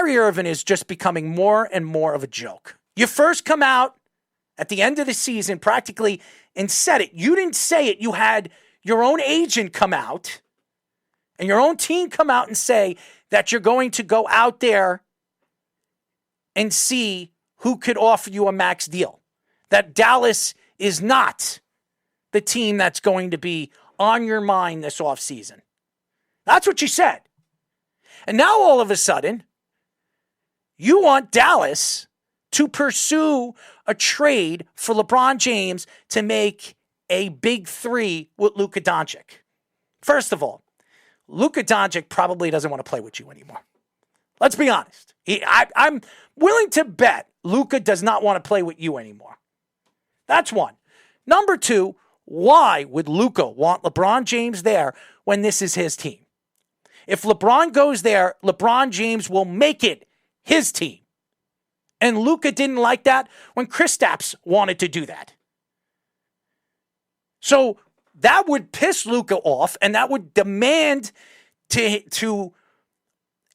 Kyrie Irving is just becoming more and more of a joke. You first come out at the end of the season practically and said it. You didn't say it. You had your own agent come out and your own team come out and say that you're going to go out there and see who could offer you a max deal. That Dallas is not the team that's going to be on your mind this offseason. That's what you said. And now all of a sudden, you want Dallas to pursue a trade for LeBron James to make a big three with Luka Doncic. First of all, Luka Doncic probably doesn't want to play with you anymore. Let's be honest. I'm willing to bet Luka does not want to play with you anymore. That's one. Number two, why would Luka want LeBron James there when this is his team? If LeBron goes there, LeBron James will make it his team. And Luka didn't like that when Kristaps wanted to do that. So that would piss Luka off, and that would demand to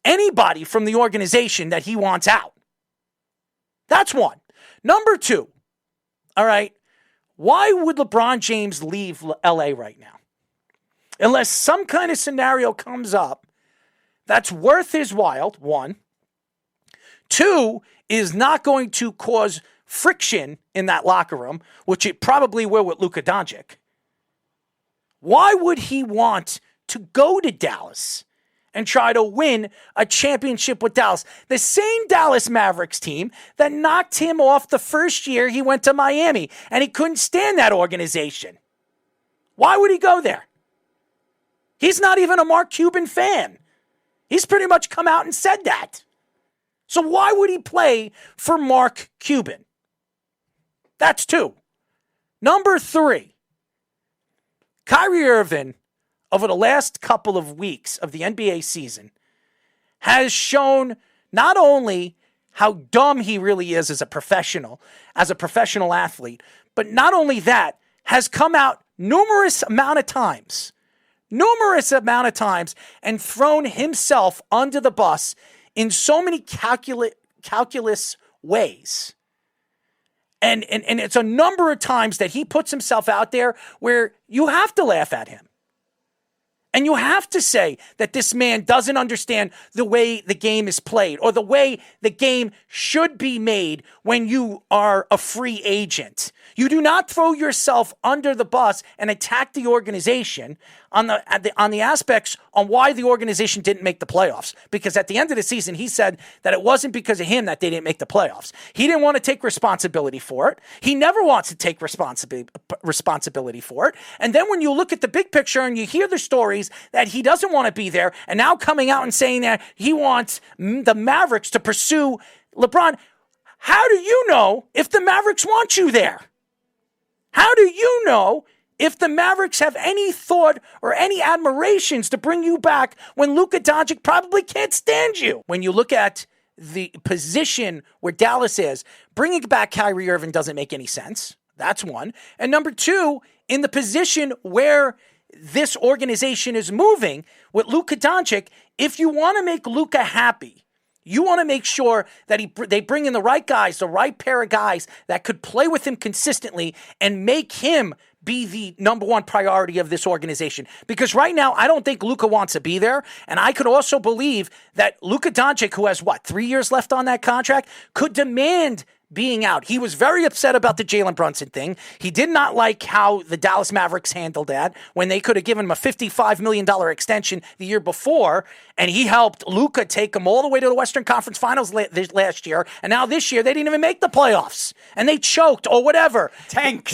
anybody from the organization that he wants out. That's one. Number two, all right, why would LeBron James leave LA right now? Unless some kind of scenario comes up that's worth his while, one. Two, is not going to cause friction in that locker room, which it probably will with Luka Doncic. Why would he want to go to Dallas and try to win a championship with Dallas? The same Dallas Mavericks team that knocked him off the first year he went to Miami, and he couldn't stand that organization. Why would he go there? He's not even a Mark Cuban fan. He's pretty much come out and said that. So why would he play for Mark Cuban? That's two. Number three, Kyrie Irving, over the last couple of weeks of the NBA season, has shown not only how dumb he really is as a professional athlete, but not only that, has come out numerous amount of times, and thrown himself under the bus in so many calculus ways. And it's a number of times that he puts himself out there where you have to laugh at him. And you have to say that this man doesn't understand the way the game is played or the way the game should be made when you are a free agent. You do not throw yourself under the bus and attack the organization on the aspects on why the organization didn't make the playoffs. Because at the end of the season, he said that it wasn't because of him that they didn't make the playoffs. He didn't want to take responsibility for it. He never wants to take responsibility for it. And then when you look at the big picture and you hear the stories that he doesn't want to be there, and now coming out and saying that he wants the Mavericks to pursue LeBron, how do you know if the Mavericks want you there? How do you know if the Mavericks have any thought or any admirations to bring you back when Luka Doncic probably can't stand you? When you look at the position where Dallas is, bringing back Kyrie Irving doesn't make any sense. That's one. And number two, in the position where this organization is moving with Luka Doncic, if you want to make Luka happy, you want to make sure that they bring in the right guys, the right pair of guys that could play with him consistently and make him be the number one priority of this organization. Because right now, I don't think Luka wants to be there. And I could also believe that Luka Doncic, who has 3 years left on that contract, could demand being out. He was very upset about the Jalen Brunson thing. He did not like how the Dallas Mavericks handled that when they could have given him a $55 million extension the year before, and he helped Luka take him all the way to the Western Conference Finals last year, and now this year they didn't even make the playoffs, and they choked or whatever.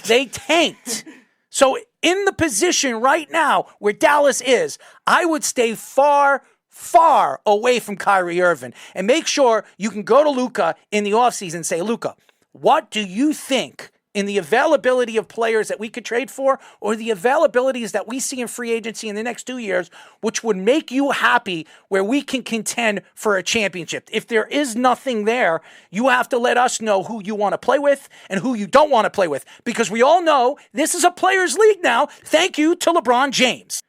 They tanked. So in the position right now where Dallas is, I would stay far away from Kyrie Irving and make sure you can go to Luka in the offseason and say, Luka, what do you think in the availability of players that we could trade for or the availabilities that we see in free agency in the next 2 years, which would make you happy where we can contend for a championship? If there is nothing there, you have to let us know who you want to play with and who you don't want to play with, because we all know this is a players' league now. Thank you to LeBron James.